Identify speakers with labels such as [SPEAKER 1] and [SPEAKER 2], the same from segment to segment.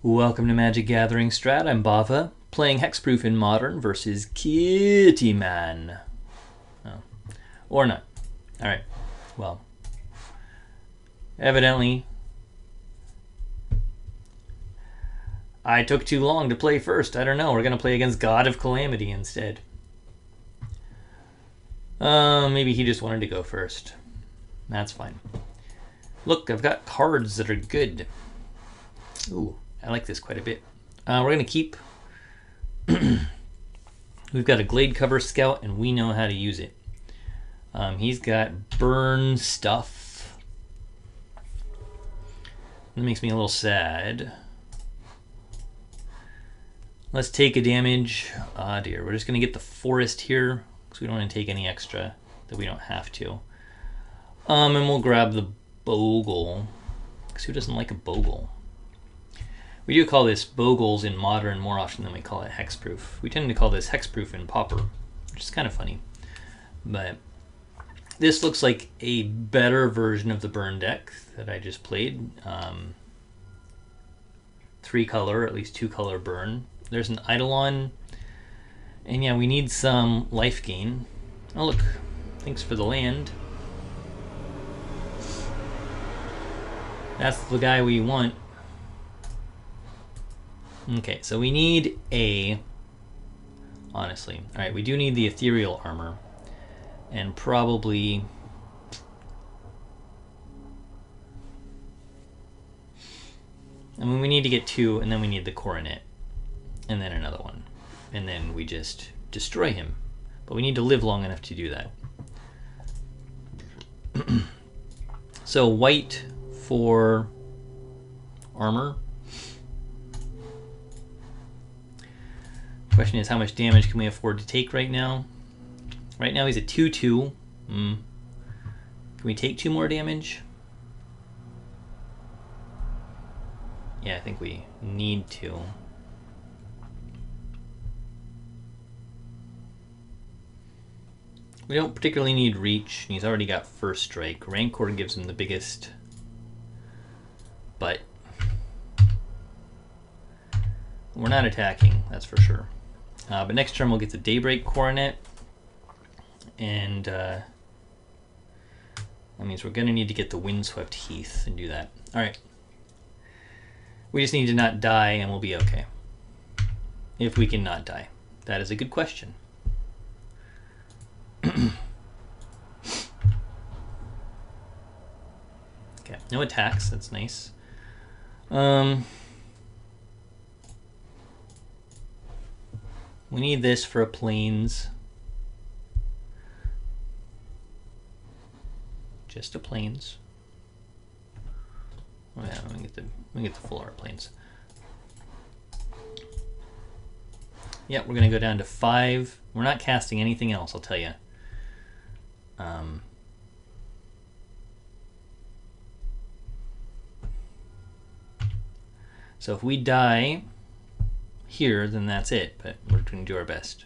[SPEAKER 1] Welcome to MagicGatheringStrat. I'm Bava, playing hexproof in Modern versus Kitty Man. Oh. Or not. Alright, well. Evidently, I took too long to play first. I don't know, we're going to play against God of Calamity instead. Maybe he just wanted to go first. That's fine. Look, I've got cards that are good. Ooh, I like this quite a bit. We're going to keep... We've got a Glade Cover Scout, and we know how to use it. He's got burn stuff. That makes me a little sad. Let's take a damage. Ah, dear. We're just going to get the Forest here, because we don't want to take any extra that we don't have to. And we'll grab the Bogle, because who doesn't like a Bogle? We do call this Bogles in Modern more often than we call it hexproof. We tend to call this hexproof in Pauper, which is kind of funny. But this looks like a better version of the burn deck that I just played. 3-color, or at least 2-color burn. There's an Eidolon. And yeah, we need some life gain. Oh look, thanks for the land. That's the guy we want. Okay, so we need a... Honestly. Alright, we do need the ethereal armor. And probably... I mean, we need to get 2, and then we need the coronet. And then another one. And then we just destroy him. But we need to live long enough to do that. So white for armor. Question is, how much damage can we afford to take right now? Right now he's at 2-2. Can we take 2 more damage? Yeah, I think we need to. We don't particularly need reach. He's already got first strike. Rancor gives him the biggest. But we're not attacking, that's for sure. But next turn we'll get the Daybreak Coronet, and that means we're going to need to get the Windswept Heath and do that. Alright. We just need to not die and we'll be okay. If we can not die. That is a good question. Okay, no attacks, that's nice. We need this for a plains. Just a plains. Oh yeah, we get the full art plains. Yeah, we're gonna go down to 5. We're not casting anything else, I'll tell you. So if we die here, then that's it, but we're going to do our best.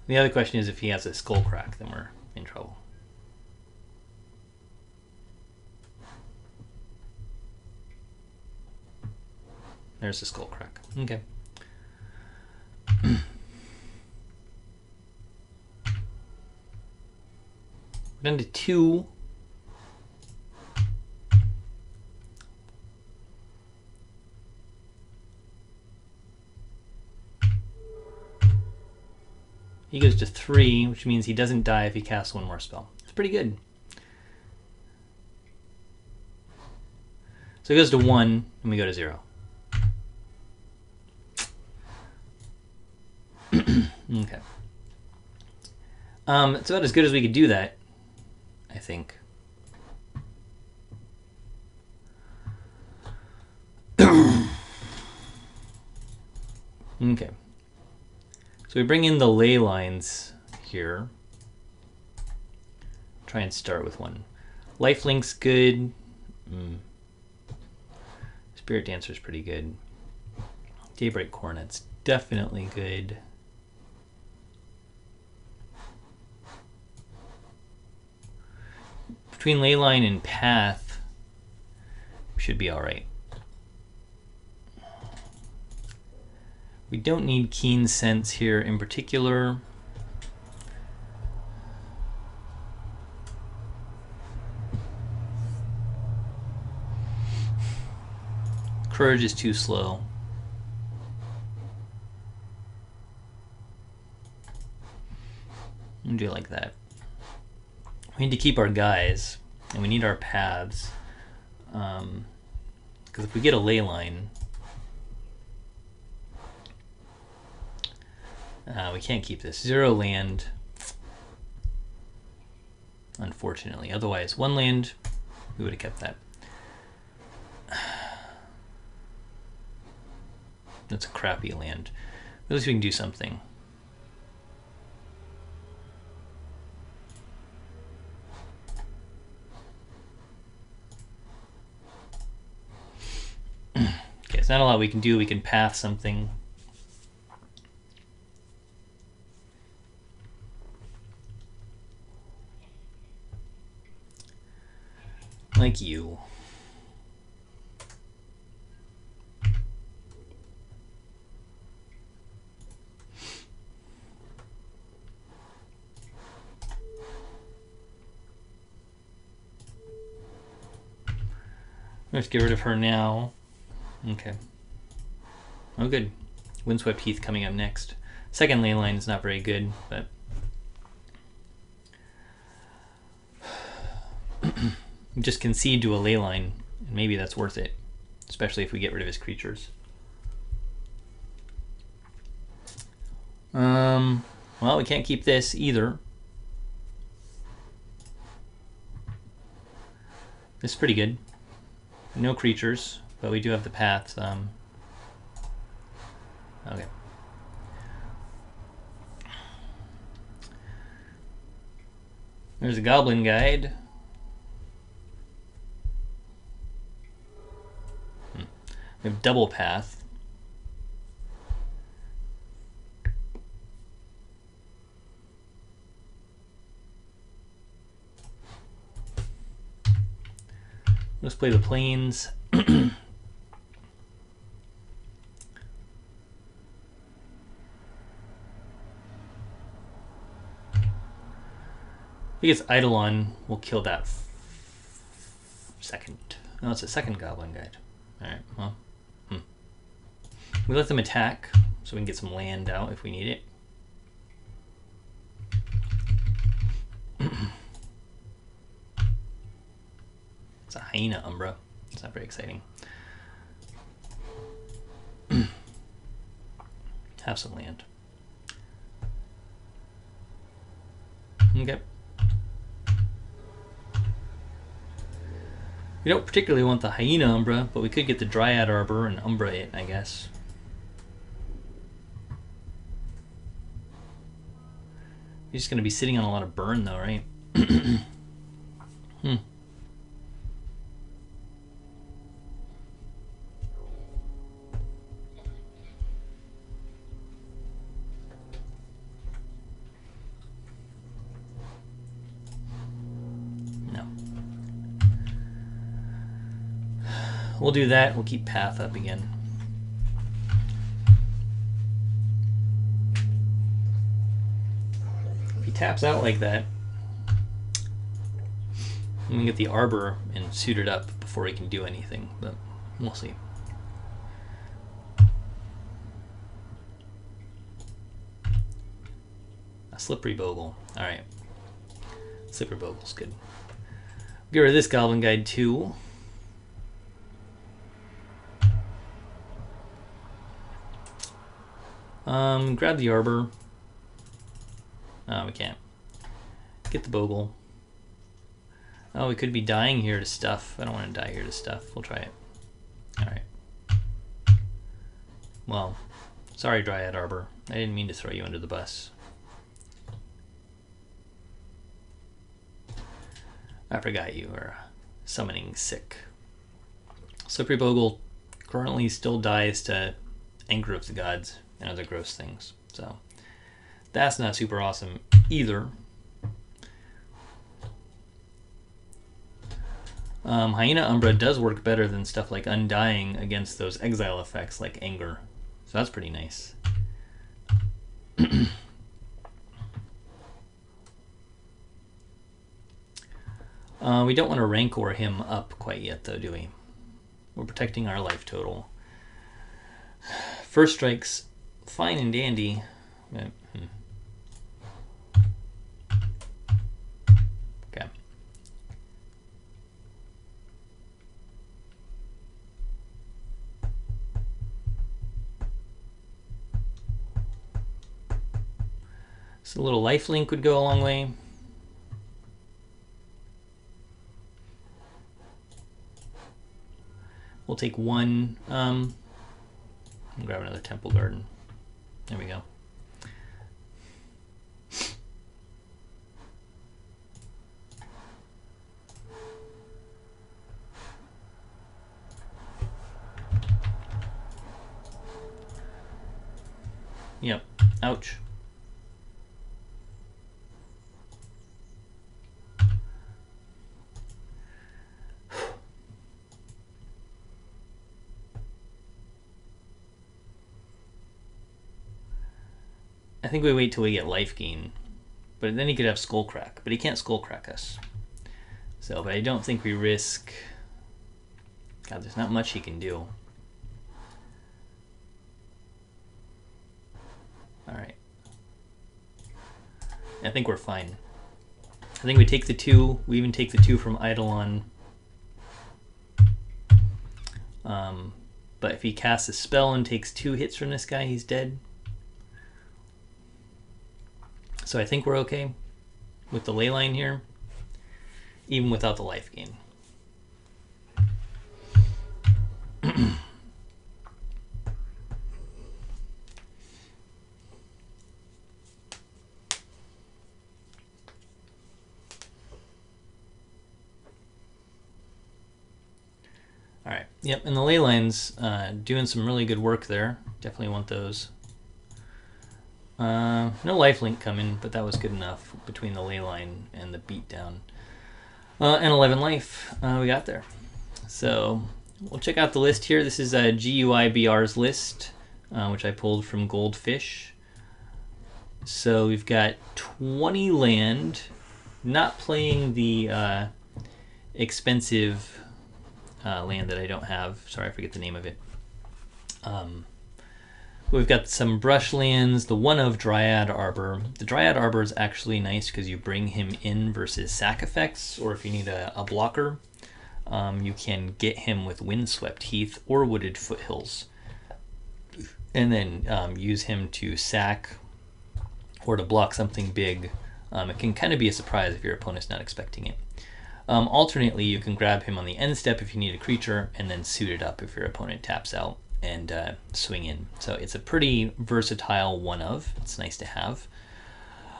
[SPEAKER 1] The other question is if he has a skull crack, then we're in trouble. There's the skull crack. Okay. We're down to 2. He goes to 3, which means he doesn't die if he casts 1 more spell. It's pretty good. So he goes to 1, and we go to 0. Okay. It's about as good as we could do that, I think. Okay. So we bring in the ley lines here. Try and start with 1. Lifelink's good. Spirit Dancer's pretty good. Daybreak Coronet's definitely good. Between Leyline and Path, we should be alright. We don't need Keen Sense here in particular. Courage is too slow. We'll do it like that. We need to keep our guys, and we need our paths. Because if we get a ley line, we can't keep this. 0 land, unfortunately. Otherwise, 1 land, we would have kept that. That's a crappy land. At least we can do something. Okay, it's not a lot we can do. We can path something. Like you. Let's get rid of her now. Okay. Oh, good. Windswept Heath coming up next. Second ley line is not very good, but just concede to a ley line, and maybe that's worth it, especially if we get rid of his creatures. Well, we can't keep this either. This is pretty good. No creatures, but we do have the paths. Okay. There's a Goblin Guide. We have double path. Let's play the plains. If he gets Eidolon, we'll kill that second. No, it's a second Goblin Guide. Alright, well. We let them attack, so we can get some land out if we need it. It's a Hyena Umbra. It's not very exciting. Have some land. Okay. We don't particularly want the Hyena Umbra, but we could get the Dryad Arbor and Umbra it, I guess. You're just going to be sitting on a lot of burn, though, right? No. We'll do that. We'll keep Path up again. If he taps out like that, I'm gonna get the Arbor and suit it up before he can do anything, but we'll see. A Slippery Bogle. Alright. Slippery Bogle's good. Get rid of this Goblin Guide too. Grab the Arbor. Oh, we can't. Get the Bogle. Oh, we could be dying here to stuff. I don't want to die here to stuff. We'll try it. Alright. Well, sorry, Dryad Arbor. I didn't mean to throw you under the bus. I forgot you were summoning sick. Slippery Bogle currently still dies to Anger of the Gods and other gross things. So that's not super awesome either. Hyena Umbra does work better than stuff like Undying against those exile effects like Anger. So that's pretty nice. We don't want to Rancor him up quite yet, though, do we? We're protecting our life total. First strike's fine and dandy. But, okay. So a little lifelink would go a long way. We'll take one. And grab another Temple Garden. There we go. Yep. Ouch. I think we wait till we get life gain, but then he could have skull crack, but he can't skull crack us. So, but I don't think we risk. God, there's not much he can do. All right. I think we're fine. I think we take the 2. We even take the 2 from Eidolon. But if he casts a spell and takes 2 hits from this guy, he's dead. So I think we're okay with the ley line here, even without the life gain. All right, yep, and the ley line's doing some really good work there. Definitely want those. No lifelink coming, but that was good enough between the ley line and the beatdown. And 11 life we got there. So we'll check out the list here. This is GUIBR's list, which I pulled from Goldfish. So we've got 20 land, not playing the expensive land that I don't have. Sorry, I forget the name of it. We've got some brush lands, the one of Dryad Arbor. The Dryad Arbor is actually nice because you bring him in versus sack effects, or if you need a blocker, you can get him with Windswept Heath or Wooded Foothills. And then use him to sack or to block something big. It can kind of be a surprise if your opponent's not expecting it. Alternately, you can grab him on the end step if you need a creature, and then suit it up if your opponent taps out and swing in. So it's a pretty versatile one of. It's nice to have.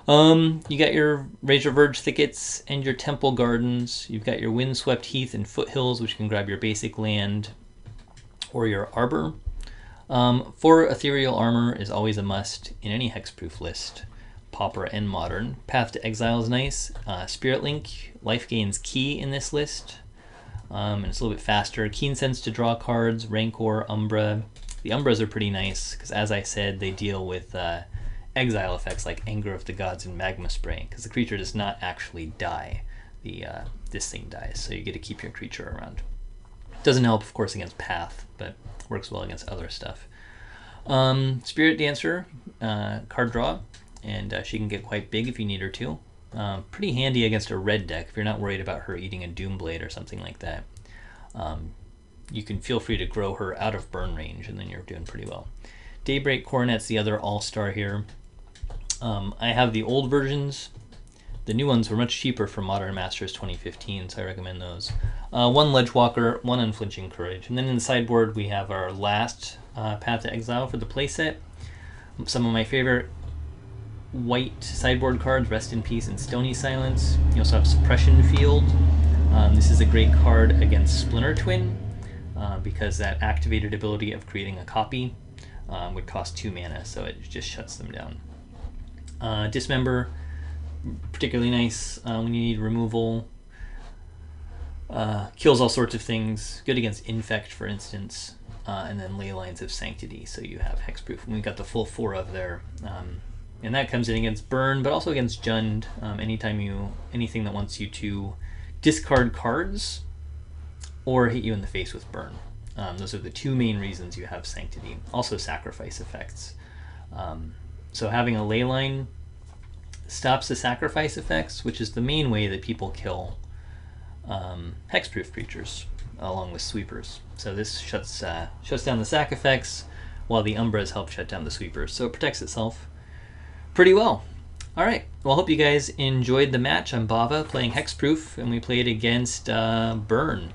[SPEAKER 1] You got your Razor Verge Thickets and your Temple Gardens. You've got your Windswept Heath and Foothills, which can grab your basic land or your Arbor. 4 Ethereal Armor is always a must in any hexproof list, Pauper and Modern. Path to Exile is nice. Spirit Link, life gain's key in this list. And it's a little bit faster. Keen Sense to draw cards, Rancor, Umbra. The Umbras are pretty nice because, as I said, they deal with exile effects like Anger of the Gods and Magma Spray, because the creature does not actually die. This thing dies, so you get to keep your creature around. Doesn't help, of course, against Path, but works well against other stuff. Spirit Dancer, card draw, and she can get quite big if you need her to. Pretty handy against a red deck if you're not worried about her eating a Doomblade or something like that. You can feel free to grow her out of burn range, and then you're doing pretty well. Daybreak Coronet's the other all-star here. I have the old versions. The new ones were much cheaper for Modern Masters 2015, so I recommend those. 1 Ledgewalker, 1 Unflinching Courage. And then in the sideboard we have our last Path to Exile for the playset. Some of my favorite white sideboard cards, Rest in Peace and Stony Silence. You also have Suppression Field. This is a great card against Splinter Twin because that activated ability of creating a copy would cost 2 mana, so it just shuts them down. Dismember, particularly nice when you need removal. Kills all sorts of things. Good against Infect, for instance. And then Ley Lines of Sanctity, so you have hexproof. And we've got the full 4 of there. And that comes in against Burn, but also against Jund. Anything that wants you to discard cards or hit you in the face with Burn. Those are the two main reasons you have Sanctity. Also sacrifice effects. So having a Leyline stops the sacrifice effects, which is the main way that people kill hexproof creatures, along with sweepers. So this shuts down the sac effects, while the Umbras help shut down the sweepers. So it protects itself pretty well. All right, well, I hope you guys enjoyed the match. I'm Bava playing hexproof, and we played against Burn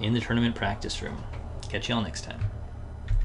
[SPEAKER 1] in the tournament practice room. Catch y'all next time.